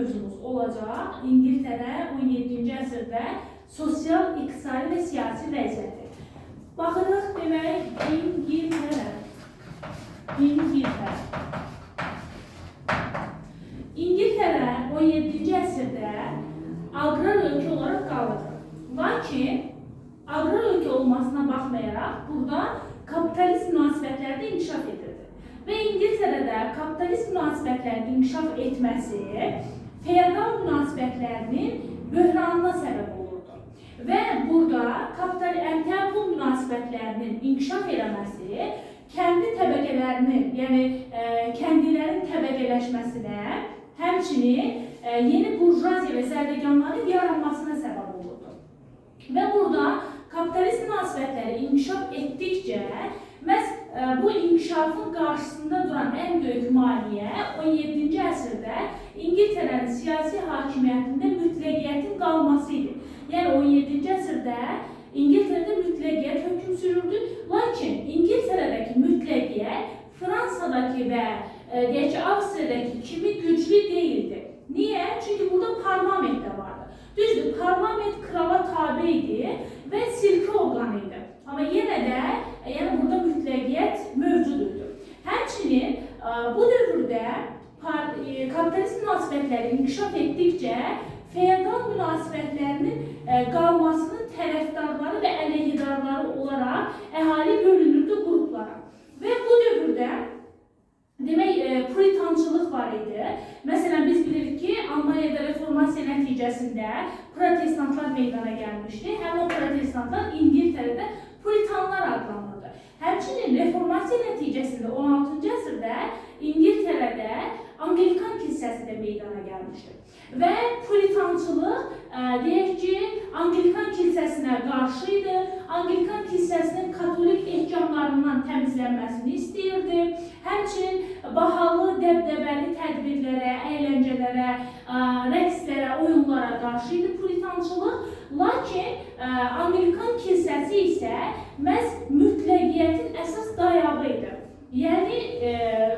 mövzumuz olacaq. İngiltərə 17-ci əsrdə sosial, iqtisadi və siyasi vəziyyəti. Baxırıq, demək, İngiltərə. İngiltərə 17-ci əsrdə aqrar ölkə olaraq qalır. Lakin, aqrar ölkə olmasına baxmayaraq, burada kapitalist münasibətlərdə inkişaf edirdi. Və İngiltərədə kapitalist münasibətlərin inkişaf etməsi feodal münasibətlərinin böhranına səbəb olurdu. Və burada kapital əmtəl pul münasibətlərinin inkişaf eləməsi kəndi təbəqələrinin, yəni kəndilərin təbəqələşməsinə, həmçinin yeni burjuaziya və zərdəganların yaranmasına səbəb olurdu. Və burada kapitalist münasibətləri inkişaf etdikcə, məhz bu inkişafın qarşısında duran ən böyük maliyyə 17-ci əsrdə İngiltərənin siyasi hakimiyyətində mütləqiyyətin qalması idi. Yəni 17-ci əsrdə İngiltərədə mütləqiyyət hökm sürürdü, lakin İngiltərədəki mütləqiyyət Fransadakı və deyək ki, Avstriyadakı kimi güclü deyildi. Niyə? Çünki burada parlament də vardı. Düzdür, parlament krala tabi idi və silki orqanı idi. Amma yenə də burada mütləqiyyət mövcuddur. Həmçinin bu dövrdə kapitalist münasibətləri inkişaf etdikcə feodal münasibətlərinin qalmasının tərəfdarları və əleyhidarları olaraq əhali bölünürdü qruplara. Və bu dövrdə demək, puritançılıq var idi. Məsələn, biz bilirik ki, Almaniyada reformasiya nəticəsində protestantlar meydana gəlmişdi. Həmin o protestantlar İngiltərədə puritanlar adlanırdı. Həmçinin reformasiya nəticəsində 16-cı əsrdə İngiltərədə Anglikan kilsəsi də meydana gəlmişdi. Və puritançılıq, deyək ki, Anglikan kilsəsinə qarşı idi. Anglikan kilsəsinin katolik ehkamlarından təmizlənməsini istəyirdi. Həmçinin bahalı, dəbdəbəli tədbirlərə, əyləncələrə, rəqslərə, oyunlara qarşı idi puritançılıq. Lakin Anglikan kilsəsi isə məhz mütləqiyyətin əsas dayağı idi. Yəni,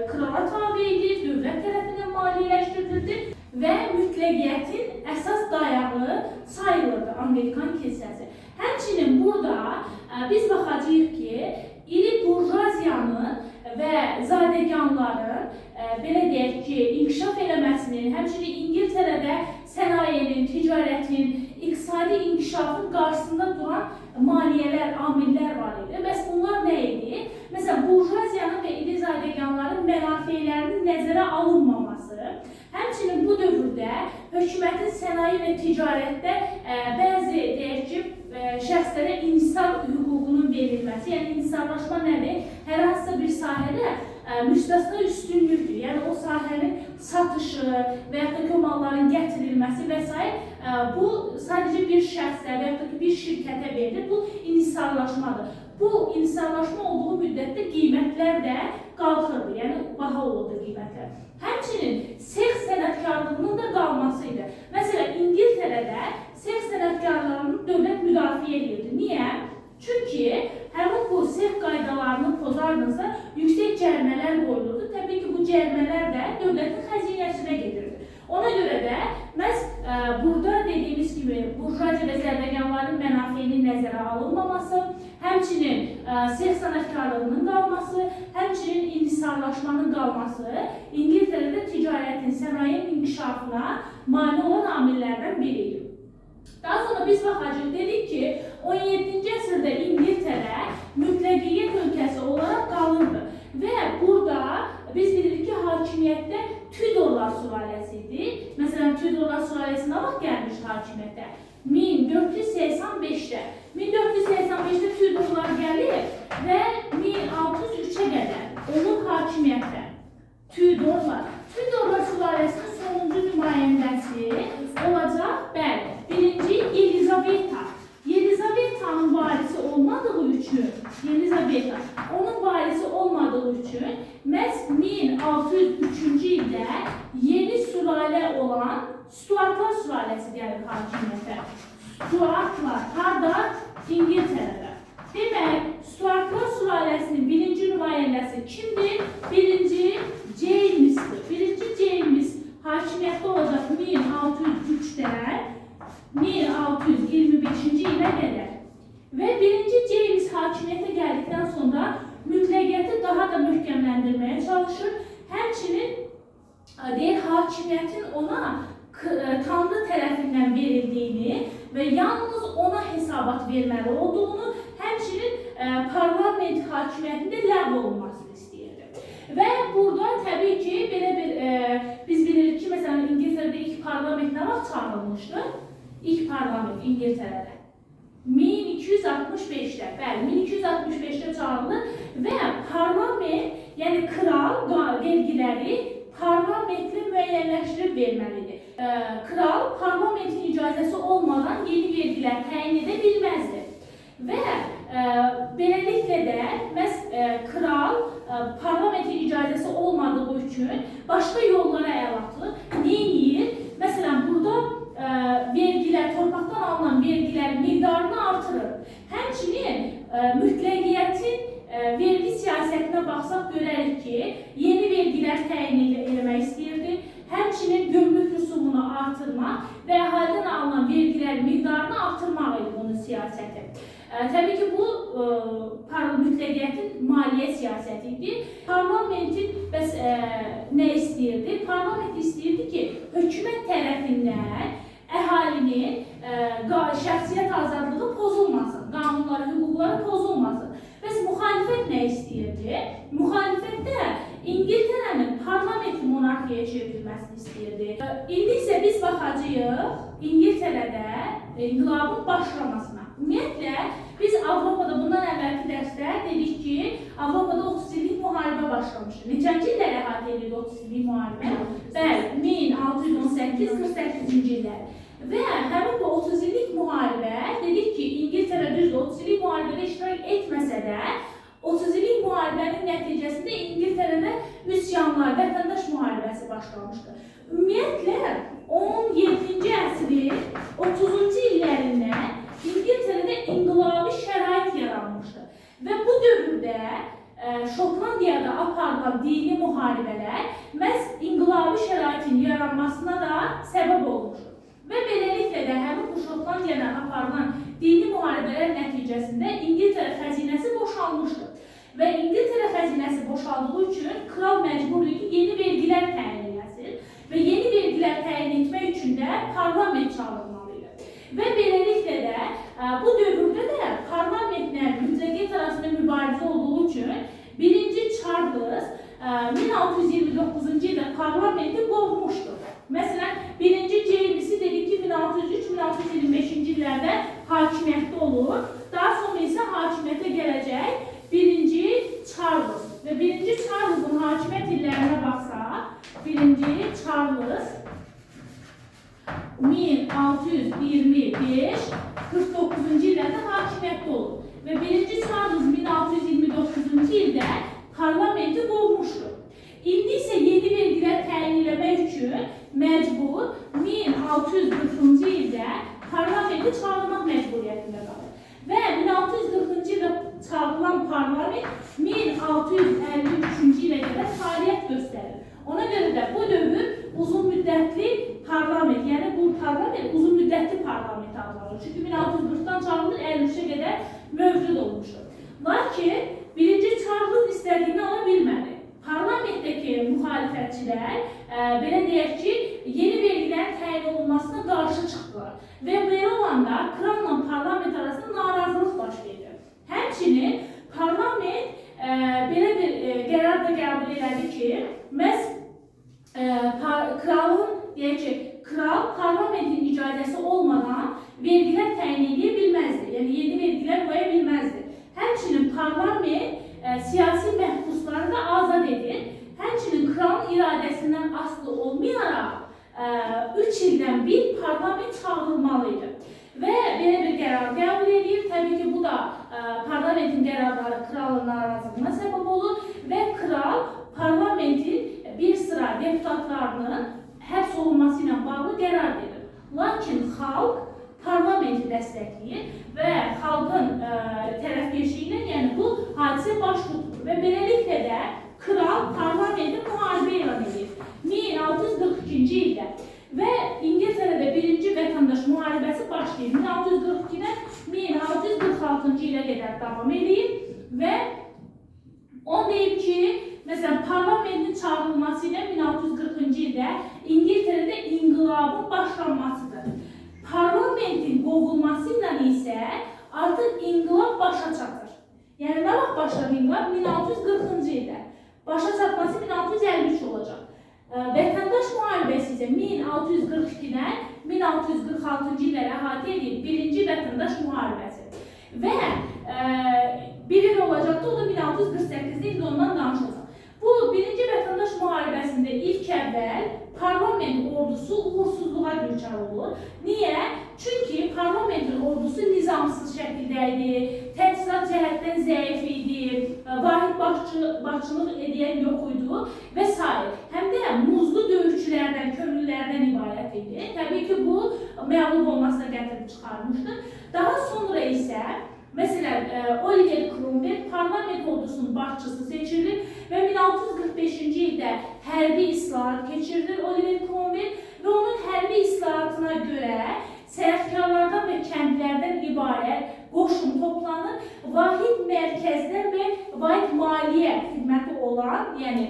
krala tabi idi, dövlət tərəfindən maliyyələşdirildi və mütləqiyyətin əsas dayağı sayılırdı Anglikan kilsəsi. Həmçinin burada biz baxacağıq ki, iri burjuaziyanın və zadəganların, belə deyək ki, inkişaf eləməsinin, həmçinin İngiltərədə sənayenin, ticarətin, iqtisadi inkişafın qarşısında duran maliyyələr, amillər var idi. Bəs bunlar nə idi? Məsələn, burjuaziyanın və iri zadəganların mənafelərinin nəzərə alınmaması, həmçinin bu dövrdə hökumətin sənaye və ticarətdə bəzi, deyək ki, şəxslərə inhisar hüququnun verilməsi, yəni inhisarlaşma nədir? Hər hansısa bir sahədə müstəsna üstünlükdür. Yəni o sahənin satışı və yaxud da ki, o malların gətirilməsi və s. Bu sadəcə bir şəxsə və yaxud da ki, bir şirkətə verilir. Bu inhisarlaşmadır. Bu inhisarlaşma olduğu müddətdə qiymətlər də qalxırdı, yəni baha olurdu qiymətlər. Həmçinin sex sənətkarlığının da qalması idi. Məsələn, İngiltərədə sex sənətkarlarının dövlət müdafiə edirdi. Niyə? Çünki həmin bu sex qaydalarını pozardınızsa yüksək cərimələr qoyulurdu. Təbii ki, bu cərimələr də dövlətin xəzinəsinə gedirdi. Ona görə də məhz burada dediyimiz kimi burjuaziya və zərdəganların mənafeyinin nəzərə alınmaması, həmçinin sex sənətkarlığının qalması, həmçinin inhisarlaşmanın qalması İngiltərədə ticarətin, sənayenin inkişafına mane olan amillərdən biridir. Daha sonra biz baxacağıq, dedik ki, 17-ci əsrdə İngiltərə mütləqiyyət ölkəsi olaraq qalırdı. Və burada biz bilirik ki, hakimiyyətdə Tudorlar sülaləsi idi. Məsələn, Tudorlar sülaləsi nə vaxt gəlmiş hakimiyyətə? 1485-də. 1485-də Tudorlar gəlir və 1603-ə qədər onun hakimiyyətdə. Tudorlar. Tudorlar sülaləsinin sonuncu nümayəndəsi olacaq, bəli. Birinci Elizabeta. Yelizaveta'nın varisi olmadığı üçün, onun varisi olmadığı üçün məhz 1603-cü ildə yeni sülalə olan Stuartlar sülaləsi gəlir hakimiyyətə. Stuartlar, harda? İngiltərədə. Demək, Stuartlar sülaləsinin birinci nümayəndəsi kimdir? Birinci James'dir. Birinci James hakimiyyətdə olacaq deyir, hakimiyyətin ona Tanrı tərəfindən verildiyini və yalnız ona hesabat verməli olduğunu, həmçinin parlament hakimiyyətində ləğv olunmasını istəyirdi. Və burada təbii ki, belə bir biz bilirik ki, məsələn, İngiltərədə ilk parlament nə vaxt çağırılmışdı? İlk parlament İngiltərədə 1265-də, bəli, 1265-də çağırılır və parlament, yəni kral vergiləri parlamentlə müəyyənləşdirib verməlidir. Kral parlamentin icazəsi olmadan yeni vergilər təyin edə bilməzdi. Və beləliklə də kral parlamentin icazəsi olmadığı üçün başqa yollara əl atır. Neyir? Məsələn, burada vergilər, torpaqdan alınan vergilərin miqdarını artırır. Həmçinin mütləqiyyətin vergi siyasətinə baxsaq görərik ki, yeni vergilər təyin etmək istəyirdi. Həmçinin gömrük rüsumunu artırmaq və əhalidən alınan vergilərin miqdarını artırmaq idi bunun siyasəti. Təbii ki, bu mütləqiyyətin maliyyə siyasəti idi. Parlamentin nə istəyirdi? Parlament istəyirdi ki, hökumət tərəfindən əhalinin şəxsiyyət azadlığı pozulmasın, qanunları, hüquqları pozulmasın. Bəs müxalifət nə istəyirdi? Müxalifətdə İngiltərənin parlamentin monarxiyaya çevrilməsini istəyirdi. İndi isə biz baxacağıq İngiltərədə inqilabın başlamasına. Ümumiyyətlə, biz Avropada bundan əvvəlki dərsdə dedik ki, Avropada 30 illik müharibə başlamışdı. Neçənci illər əhatə edirdi 30 illik müharibə? Bəli, 1618-48-ci illər. Və həmin bu 30 illik müharibə, dedik ki, İngiltərə düzdür 30 illik müharibədə iştirak etməsə də, 30 illik müharibənin nəticəsində İngiltərədə üsyanlar, vətəndaş müharibəsi başlamışdı. Ümumiyyətlə, 17-ci əsrin 30-cu illərindən İngiltərədə inqilabi şərait yaranmışdı. Və bu dövrdə Şotlandiyada aparılan dini müharibələr məhz inqilabi şəraitin yaranmasına da səbəb olmuşdu. Və beləliklə də həmin bu Şotlandiyadan aparılan dini müharibələr nəticəsində İngiltərə xəzinəsi boşalmışdı. Və İngiltərə xəzinəsi boşaldığı üçün kral məcburdur ki, yeni vergilər təyin etsin və yeni vergilər təyin etmək üçün də parlament çağırılmalıydı. Və beləliklə də bu dövrdə də parlamentlə mütləqiyyət arasında mübarizə olduğu üçün 1-ci Charles 1629-cu ildə parlamenti qovmuşdur. Məsələn, 1-ci James'i dedik ki, 1603-1625-ci illərdə hakimiyyətdə olur. Daha sonra isə hakimiyyətə gələcək 1-ci Charles. Və 1-ci Charles'ın hakimiyyət illərinə baxsaq, 1-ci Charles 1625-49-cu illərdə hakimiyyətdə olur. Və 1-ci Charles 1629-cu ildə parlamenti qovmuşdur. İndi isə yeni vergilər təyin etmək üçün məcbur 1640-cı ildə parlamenti çağırmaq məcburiyyətində qalır. Və 1640-cı ildə çağırılan parlament 1653-cü ilə qədər fəaliyyət göstərir. Ona görə də bu dövr uzun müddətli parlament, yəni bu parlament uzun müddətli parlament adlanır. Çünki 1640-dan çağırılır, 53-ə qədər mövcud olmuşdur. Lakin 1-ci Charles istədiyini ala bilmədi. Parlamentdəki müxalifətçilər, belə deyək ki, yeni vergilərin təyin olunmasına qarşı çıxdılar. Və belə olanda kralla parlament arasında narazılıq baş verir. Həmçinin parlament belə bir qərar da qəbul elədi ki, məhz kralın, deyək ki, kral parlamentin icazəsi olmadan vergilər təyin edə bilməzdi. Yəni, yeni vergilər qoya bilməzdi. Həmçinin parlament siyasi məhbusları da azad edir. Həmçinin kralın iradəsindən asılı olmayaraq 3 ildən bir parlament çağırılmalıydı. Və belə bir qərar qəbul edir. Təbii ki, bu da parlamentin qərarları kralın narazılığına səbəb olur və kral parlamentin bir sıra deputatlarının həbs olunması ilə bağlı qərar verir. Lakin xalq parlamenti dəstəkləyir və xalqın tərəfkeşliyi ilə, yəni bu hadisə baş tutur və beləliklə də kral parlamenti müharibə elan edir 1642-ci ildə və İngiltərədə 1-ci vətəndaş müharibəsi başlayır 1642-dən 1646-cı ilə qədər davam edir və o deyib ki, məsələn, parlamentin çağırılması ilə 1640-cı ildə başlayan inqilab 1640-cı ildə, başa çatması 1653 olacaq. Vətəndaş müharibəsi isə 1642-dən 1646-cı illərə əhatə edib birinci vətəndaş müharibəsi. Və bir il olacaqdı, o da 1648-də indi ondan danışacaq. Bu birinci vətəndaş müharibəsində ilk əvvəl parlament ordusu uğursuzluğa düçar olur. Niyə? Çünki parlamentin ordusu nizamsız şəkildə idi, təchizat cəhətdən zəif idi, vahid başçılıq edən yox idi və s. Həm də muzlu döyüşçülərdən, kömürlərdən ibarət idi. Təbii ki, bu məğlub olmasına gətirib çıxarmışdır. Daha sonra isə Məsələn, Oliver Cromwell parlament ordusunun başçısı seçilir və 1645-ci ildə hərbi islahat keçirilir Oliver Cromwell və onun hərbi islahatına görə səyahkarlardan və kəndlərdən ibarət qoşun toplanır, vahid mərkəzdən və vahid maliyyə xidməti olan, yəni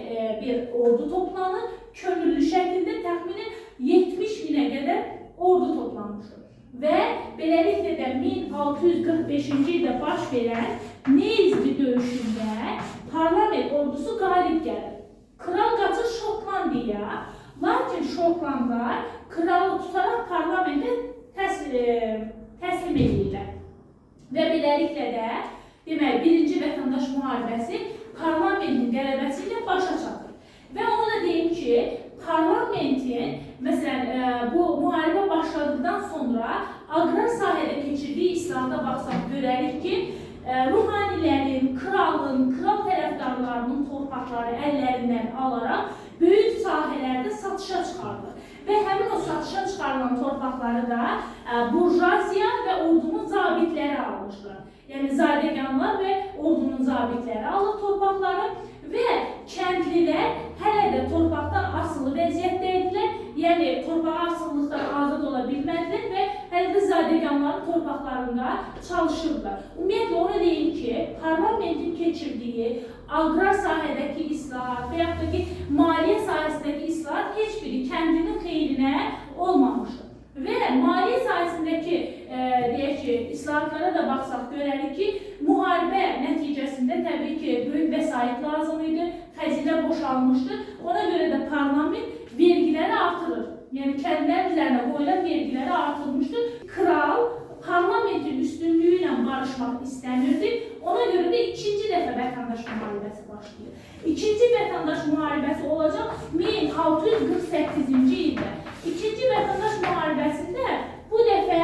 bir ordu toplanır, könüllü şəkildə təxminən 70 minə qədər ordu toplanmışdır. Və beləliklə də 1645-ci ildə baş verən Neysbi döyüşündə parlament ordusu qalib gəlir. Kral qaçır Şotlandiyaya, lakin Şotlandlar kralı tutaraq parlamentə təslim edirlər. Və beləliklə də demək, birinci vətəndaş müharibəsi parlamentin qələbəsi ilə başa çatır. Və onu da deyim ki, parlamentin, məsələn, bu müharibə başladıqdan sonra aqrar sahədə keçirdiyi islahata baxsaq görərik ki, ruhanilərin, kralın, kral tərəfdarlarının torpaqları əllərindən alaraq böyük sahələrdə satışa çıxardı. Və həmin o satışa çıxarılan torpaqları da burjuaziya və ordunun zabitləri almışlar. Yəni, zadəganlar və ordunun zabitləri alır torpaqları və kəndlilər hələ də torpaqdan asılı vəziyyətdə idilər. Yəni, torpağa asılılıqdan azad ola bilmədilər və hələ də zadəganların torpaqlarında çalışırdılar. Ümumiyyətlə, ona deyim ki, parlamentin keçirdiyi aqrar sahədəki islahat və yaxud da ki, maliyyə sahəsindəki islahat heç biri kəndinin xeyrinə olmamışdır. Və maliyyə sahəsindəki deyək ki, islahatlara da baxsaq görərik ki, müharibə nəticəsində təbii ki, böyük vəsait lazım idi, xəzinə boşalmışdı. Ona görə də parlament vergiləri artırır. Yəni, kəndlər üzərinə qoyulan vergiləri artırmışdı. Kral parlamentin üstünlüyü ilə barışmaq istəmirdi. Ona görə də ikinci dəfə vətəndaş müharibəsi başlayır. İkinci vətəndaş müharibəsi olacaq 1648-ci ildə. İkinci vətəndaş müharibəsində bu dəfə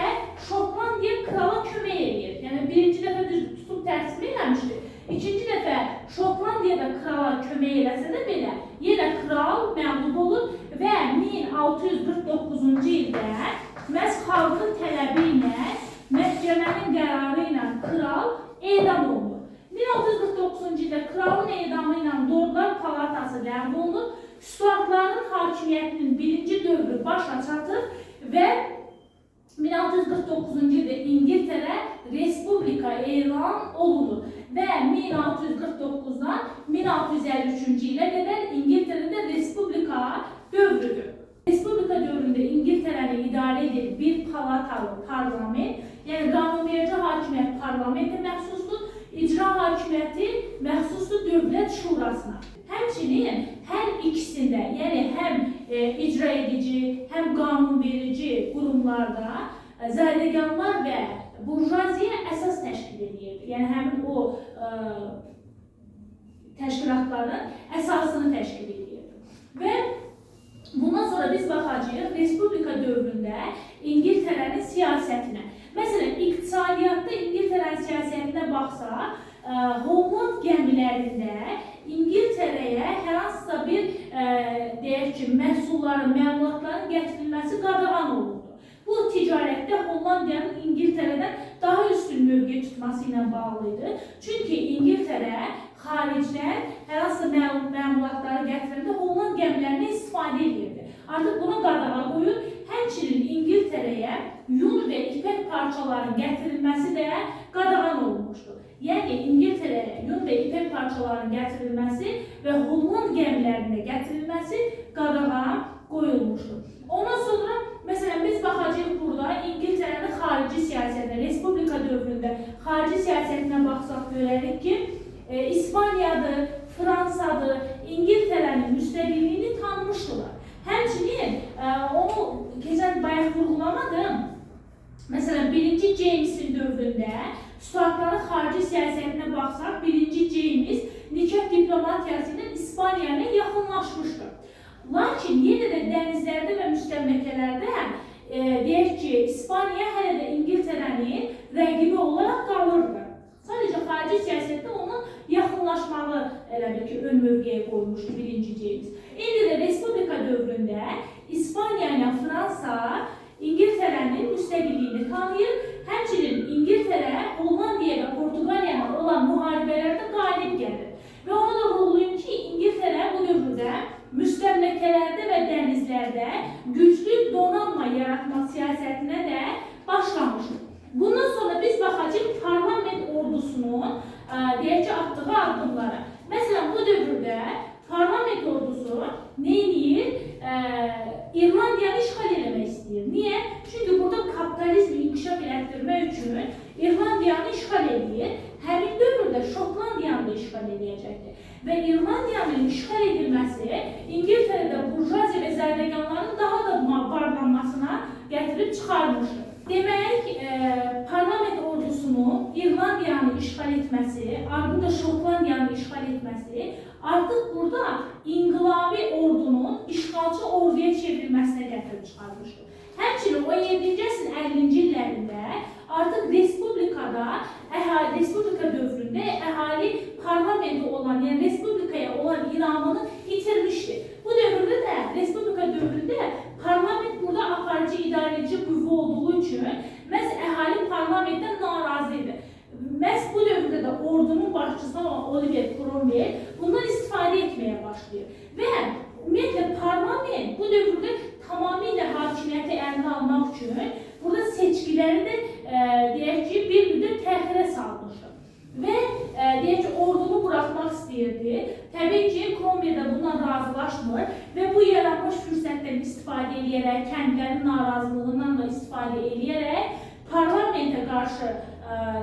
Şotlandiya krala kömək edir. Yəni, birinci dəfə tutub təqsim eləmişdi. İkinci dəfə Şotlandiyada krala kömək eləsə də belə, yenə kral məğlub olur və 1649-cu ildə məhz xalqın tələbi ilə, məhkəmənin qərarı ilə kral edam olunur. 1649-cu ildə kralın edamı ilə Lordlar Palatası ləğv olunur, Stuartların hakimiyyətinin birinci dövrü başa çatır və 1649-cu ildə İngiltərə Respublika elan olunur və 1649-dan 1653-cü ilə qədər İngiltərədə Respublika dövrüdür. Respublika dövründə İngiltərəni idarə edir bir palatalı parlament, yəni qanunverici hakimiyyət parlamentə məxsusdur, icra hakimiyyəti məxsusdur Dövlət Şurasına. Həmçinin hər ikisində, yəni həm icra edici, həm qanunverici qurumlarda zadəganlar və burjuaziya əsas təşkil edirdi. Yəni həmin o təşkilatların əsasını təşkil edirdi. Və bundan sonra biz baxacağıq Respublika dövründə İngiltərənin siyasətinə. Məsələn, iqtisadiyyatda İngiltərənin siyasətinə baxsaq, Holland gəmilərində İngiltərəyə hər hansısa bir deyək ki, məhsulların, məmulatların gətirilməsi qadağan olundu. Bu ticarətdə Hollandiyanın İngiltərədən daha üstün mövqe tutması ilə bağlı idi. Çünki İngiltərə xaricdən hər hansısa məmulatları gətirəndə Holland gəmilərinə istifadə edirdi. Artıq buna qadağa qoyur. Həmçinin İngiltərəyə yun və ipək parçaların gətirilməsi də qadağan olunmuşdur. Yəni, İngiltərəyə yun və ipək parçaların gətirilməsi və Holland gəmilərində gətirilməsi qadağa qoyulmuşdur. Ondan sonra, məsələn, biz baxacağıq burada İngiltərənin xarici siyasətinə, Respublika dövründə xarici siyasətinə baxsaq görərik ki, 1. James'in dövründə Stuartların xarici siyasətinə baxsaq, 1. James nikah diplomatiyası ilə İspaniya ilə yaxınlaşmışdı. Lakin yenə də dənizlərdə və müstəmləkələrdə deyək ki, İspaniya hələ də İngiltərənin rəqibi olaraq qalırdı. Sadəcə xarici siyasətdə onun yaxınlaşmağı elə bil ki, ön mövqeyə qoymuşdu 1. James. İndi də Respublika dövründə İspaniya ilə Fransa İngiltərənin müstəqilliyini tanıyır. Həmçinin İngiltərə, Hollandiya və Portuqaliya ilə olan müharibələrdə qalib gəlir. Və onu da vurğulayım ki, İngiltərə bu dövrdə müstəmləkələrdə və dənizlərdə güclü donanma yaratma siyasətinə də başlamışdır. Bundan sonra biz baxacağıq parlament ordusunun deyək ki, atdığı addımlara. Məsələn, bu dövrdə parlament ordusu nə edir? İrlandiyanı işğal eləmək istəyir. Niyə? Çünki burada kapitalizmi inkişaf elətdirmək üçün İrlandiyanı işğal edir. Həmin dövrdə Şotlandiyanı da işğal edəcəkdir. Və İrlandiyanın işğal edilməsi İngiltərədə burjuaziya və zadəganların daha da varlanmasına gətirib çıxarmışdır. Demək, parlament ordusunun İrlandiyanı işğal etməsi, ardında Şotlandiyanı işğal etməsi artıq burada inqilabi ordunun işğalçı orduya çevrilməsinə gətirib çıxarmışdır. Həmçinin 17-ci əsrin 50-ci illərində artıq Respublikada, Respublika dövründə əhali parlamenti olan, yəni Respublikaya olan inamını itirmişdir. Bu dövrdə də, Respublika dövründə parlament burada aparıcı idarəçi qüvvə olduğu üçün məhz əhali parlamentdən narazı idi. Məhz bu dövrdə də ordunun başçısı olan Oliver Cromwell bundan istifadə etməyə başlayır. Və ümumiyyətlə parlament bu dövrdə tamamilə hakimiyyəti əlinə almaq üçün burada seçkiləri də deyək ki, bir müddət təxirə salmışdır. Və deyək ki, ordunu buraxmaq istəyirdi. Təbii ki, Cromwell də bundan razılaşmır və bu yaranmış fürsətdən istifadə edərək, kəndlərin narazılığından da istifadə edərək parlamentə qarşı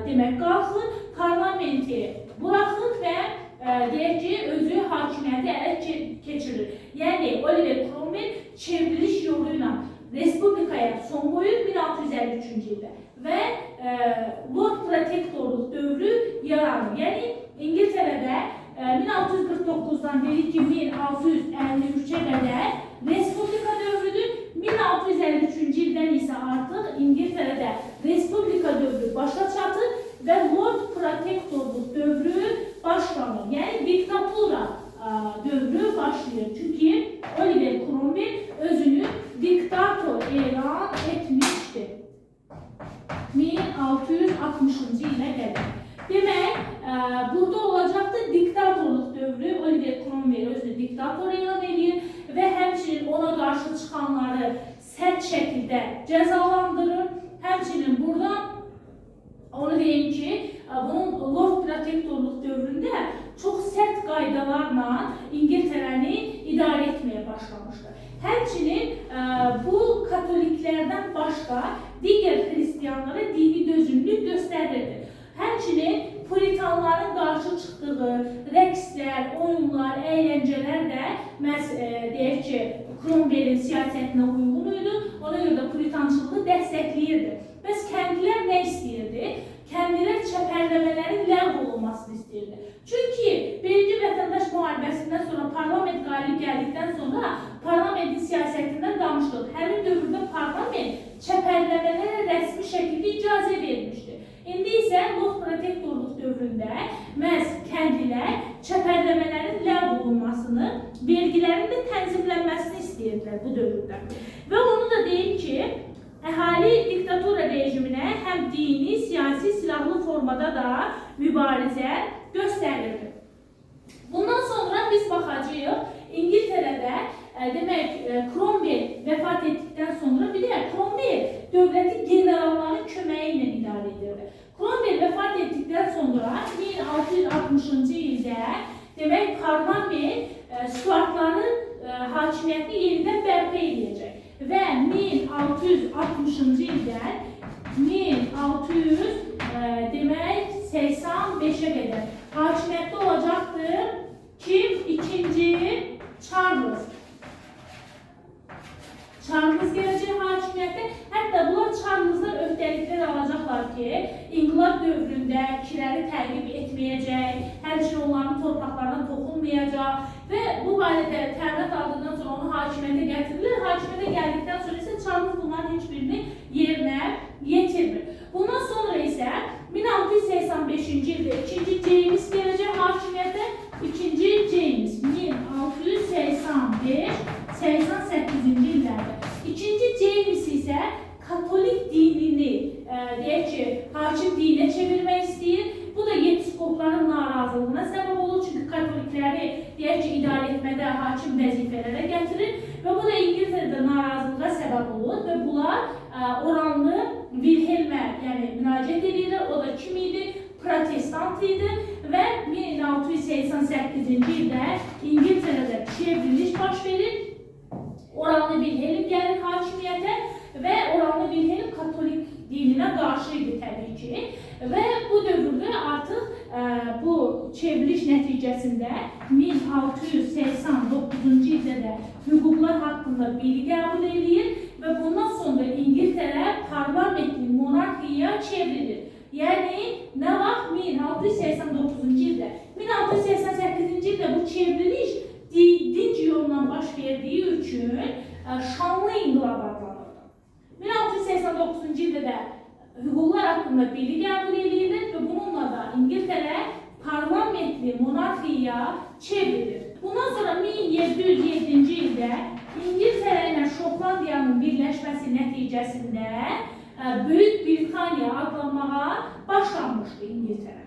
demək qalxır, parlamenti buraxır və deyək ki, özü hakimiyyəti ələ keçirir. Yəni, Oliver Cromwell çevriliş yolu ilə Respublikaya son qoyur 1653-cü ildə və Lord Protectorluq dövrü yaranır. Yəni, İngiltərədə 1649-dan dedik ki, 1653-ə qədər Respublika dövrüdür. 1653-cü ildən isə artıq İngiltərədə Respublika dövrü başa çatır və Lord Protectorluq dövrü başlanır. Yəni, diktatura dövrü başlayır. Çünki Oliver Cromwell özünü diktator elan etmişdir. 1660-cı ilə qədər. Demək, burada olacaqdır diktatorluq dövrü. Oliver Cromwell özünü diktator elan edir və həmçinin ona qarşı çıxanları sərt şəkildə cəzalandırır. Həmçinin burada onu deyim ki, bunun Lord Protectorluq dövründə çox sərt qaydalarla İngiltərəni idarə etməyə başlamışdır. Həmçinin bu katoliklərdən başqa digər xristiyanlara dini dözümlük göstərirdi. Həmçinin puritanların qarşı çıxdığı rəqslər, oyunlar, əyləncələr də məhz deyək ki, Cromwellin siyasətinə uyğun idi. Ona görə də puritançılığı dəstəkləyirdi. Bəs kəndlilər nə istəyirdi? Kəndlilər çəpərləmələrin ləğv olunmasını istəyirdi. Çünki birinci vətəndaş müharibəsindən sonra parlament qalib gəldikdən sonra parlamentin siyasətindən danışdıq. Həmin dövrdə parlament çəpərləmələrə rəsmi şəkildə icazə vermişdi. İndi isə Lord Protectorluq dövründə məhz kəndlilər çəpərləmələrin ləğv olunmasını, vergilərin də tənzimlənməsini istəyirdilər bu dövrdə. Və onu da deyim ki, əhali diktatura rejiminə həm dini, siyasi, silahlı formada da mübarizə göstərirdi. Bundan sonra biz baxacağıq İngiltərədə demək Cromwell vəfat etdikdən sonra bir də Cromwell dövləti generalların köməyi ilə idarə edirdi. Cromwell vəfat etdikdən sonra 1660-cı ildə demək parlament Stuartların hakimiyyətini yenidən bərpa edəcək. Və 1660-cı ildən 1685-ə qədər hakimiyyətdə olacaqdır kim? İkinci Charles. Charles gələcək hakimiyyətdə. Hətta bunlar Charles'dan öhdəliklər alacaq. ki, inqilab dövründə kiləri təqib etməyəcək, həmçinin onların torpaqlarına toxunmayacaq və bu barədə təminat aldıqdan sonra onu hakimiyyətə gətirilir. Hakimiyyətə gəldikdən sonra isə Çarlıq bunların heç birini yerinə yetirmir. Bundan sonra isə 1685-ci ildə 2-ci James gələcək hakimiyyətə. 2-ci James 1685-88-ci illərdə. 2-ci James isə Katolik dinini deyək ki, hakim dinə çevirmək istəyir. Bu da yepiskopların narazılığına səbəb olur. Çünki katolikləri deyək ki, idarə etmədə hakim vəzifələrə gətirir və bu da İngiltərədə narazılığa səbəb olur və bunlar oranlı Vilhelmə müraciət edirlər. O da kim idi? Protestant idi və 1688-ci ildə İngiltərədə çevriliş baş verir. Oranlı Vilhelm gəlir hakimiyyətə və oranlı Vilhelm Katolik dininə qarşı idi təbii ki. Və bu dövrdə artıq bu çevriliş nəticəsində 1689-cu ildə də hüquqlar haqqında biri qəbul edir və bundan sonra İngiltərə parlamentli monarxiya çevrilir. Yəni, nə vaxt 1689-cu ildə, 1688-ci ildə bu çevriliş dinc yolla baş verdiyi üçün şanlı inqilab adlanırdı. 1689-cu ildə də hüquqlar haqqında biri qəbul edilir və bununla da İngiltərə parlamentli monarxiya çevrilir. Bundan sonra 1707-ci ildə İngiltərə ilə Şotlandiyanın birləşməsi nəticəsində Böyük Britaniya adlanmağa başlanmışdı İngiltərə.